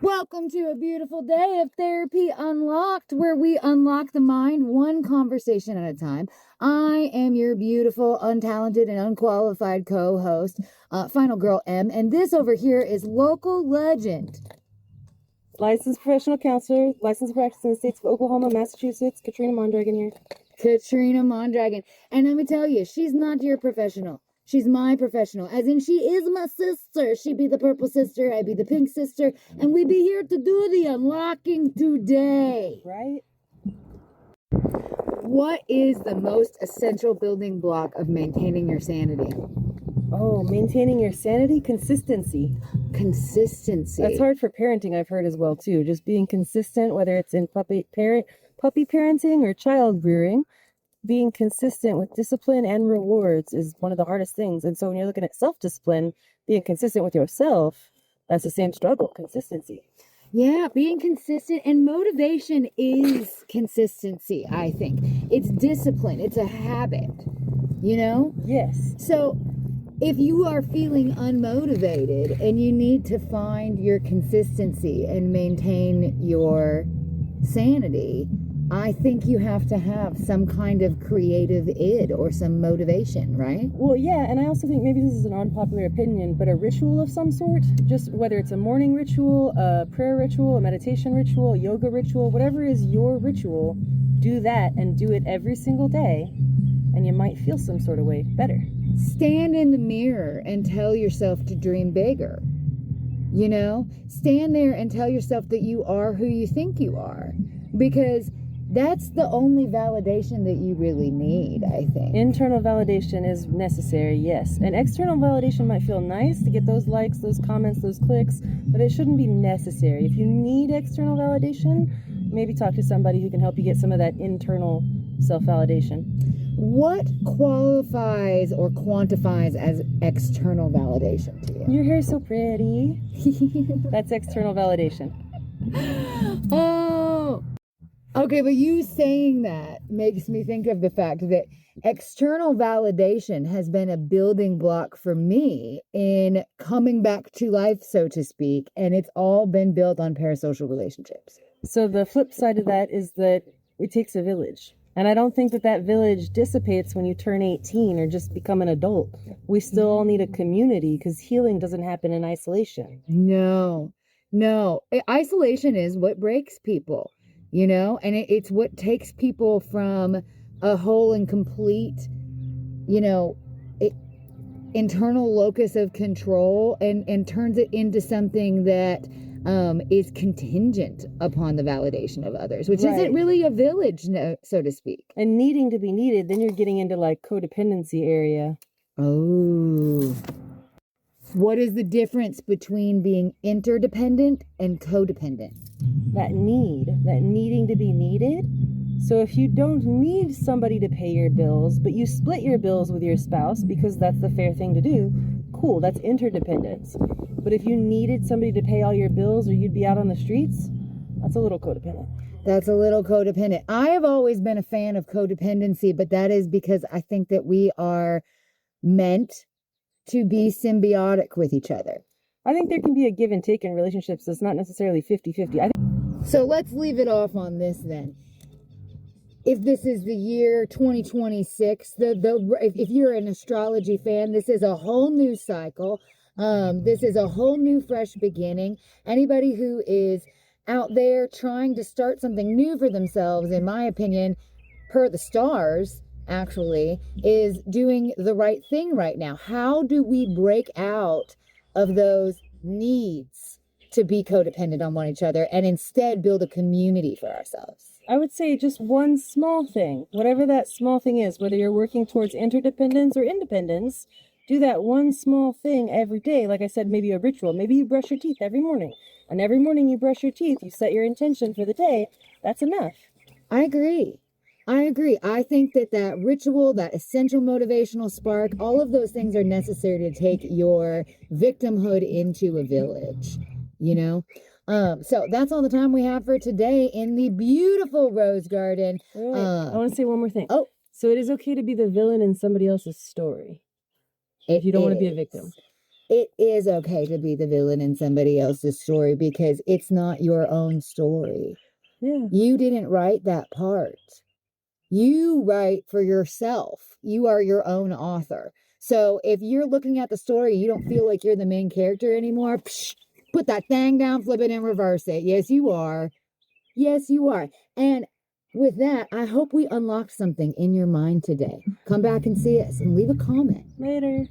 Welcome to a beautiful day of Therapy Unlocked, where we unlock the mind one conversation at a time. I am your beautiful, untalented, and unqualified co-host, Final Girl M, and this over here is local legend. Licensed professional counselor, licensed practice in the states of Oklahoma, Massachusetts, Katrina Mondragon here. Katrina Mondragon. And let me tell you, she's not your professional. She's my professional, as in she is my sister. She be the purple sister, I be the pink sister, and we be here to do the unlocking today. Right? What is the most essential building block of maintaining your sanity? Oh, maintaining your sanity? Consistency. Consistency. That's hard for parenting, I've heard as well, too. Just being consistent, whether it's in puppy parenting or child rearing. Being consistent with discipline and rewards is one of the hardest things. And so when you're looking at self-discipline, being consistent with yourself, that's the same struggle, consistency. Yeah, being consistent, and motivation is consistency, I think. It's discipline. It's a habit, you know? Yes. So if you are feeling unmotivated and you need to find your consistency and maintain your sanity, I think you have to have some kind of creative id or some motivation, right? Well, yeah, and I also think maybe this is an unpopular opinion, but a ritual of some sort, just whether it's a morning ritual, a prayer ritual, a meditation ritual, a yoga ritual, whatever is your ritual, do that and do it every single day, and you might feel some sort of way better. Stand in the mirror and tell yourself to dream bigger. You know, stand there and tell yourself that you are who you think you are, because that's the only validation that you really need, I think. Internal validation is necessary, yes. And external validation might feel nice to get those likes, those comments, those clicks, but it shouldn't be necessary. If you need external validation, maybe talk to somebody who can help you get some of that internal self-validation. What qualifies or quantifies as external validation to you? Your hair's so pretty. That's external validation. Oh, okay, but you saying that makes me think of the fact that external validation has been a building block for me in coming back to life, so to speak, and it's all been built on parasocial relationships. So the flip side of that is that it takes a village. And I don't think that that village dissipates when you turn 18 or just become an adult. We still all need a community, because healing doesn't happen in isolation. No. Isolation is what breaks people, you know, and it's what takes people from a whole and complete, you know, internal locus of control and turns it into something that is contingent upon the validation of others, which isn't really a village, so to speak. And needing to be needed, then you're getting into like codependency area. Oh. What is the difference between being interdependent and codependent? That needing to be needed. So if you don't need somebody to pay your bills, but you split your bills with your spouse because that's the fair thing to do, cool, that's interdependence. But if you needed somebody to pay all your bills or you'd be out on the streets, that's a little codependent. That's a little codependent. I have always been a fan of codependency, but that is because I think that we are meant to be symbiotic with each other. I think there can be a give and take in relationships that's not necessarily 50-50. So let's leave it off on this then. If this is the year 2026, if you're an astrology fan, this is a whole new cycle. This is a whole new fresh beginning. Anybody who is out there trying to start something new for themselves, in my opinion, per the stars, actually, is doing the right thing right now. How do we break out of those needs to be codependent on one another and instead build a community for ourselves? I would say just one small thing, whatever that small thing is, whether you're working towards interdependence or independence, do that one small thing every day. Like I said, maybe a ritual. Maybe you brush your teeth every morning. And every morning you brush your teeth, you set your intention for the day. That's enough. I agree. I think that ritual, that essential motivational spark, all of those things are necessary to take your victimhood into a village, you know? So that's all the time we have for today in the beautiful Rose Garden. Wait, I want to say one more thing. Oh. So it is okay to be the villain in somebody else's story if you don't want to be a victim. it is okay to be the villain in somebody else's story because it's not your own story. Yeah. You didn't write that part. You write for yourself. You are your own author. So if you're looking at the story, you don't feel like you're the main character anymore, put that thing down, flip it, and reverse it. Yes, you are. Yes, you are. And with that, I hope we unlocked something in your mind today. Come back and see us and leave a comment. Later.